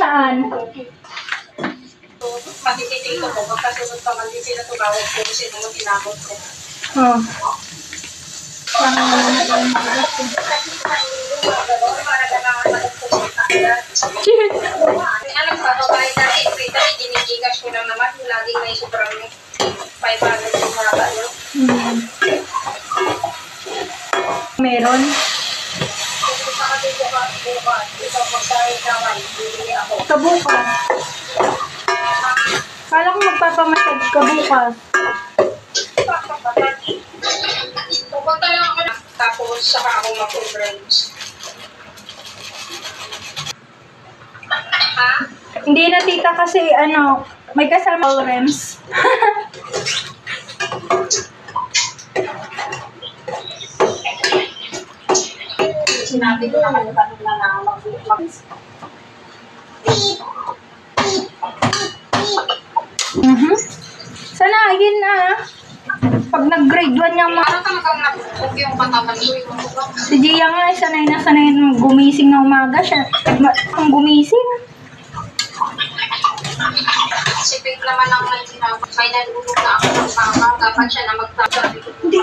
Saan? Matititing ko po, magkasunod pa man din sila tumawag ko kasi nung tinapos ko. Oh. Alam ba, kahit dati, kita, ginigigas ko lang naman, laging may sobrang 500 yung mga ano. Meron? Kabukas. Kala ko magpapamassage ka bukas. Pupunta lang ako tapos saka ako mag-conference. Ha? Hindi na tita kasi may kasama rems. Sinabi ko naman kanina na mag- Sana, yun na. Pag nag-grade 1 niya Parang talagang nabukog yung katawan ko. Si Gia nga, sanay na sanay gumising na umaga siya. Ang gumising. Si Pink naman ang may sinabi. May nalulog na ako ng mama. Dapat siya na magtasabi ko. Hindi.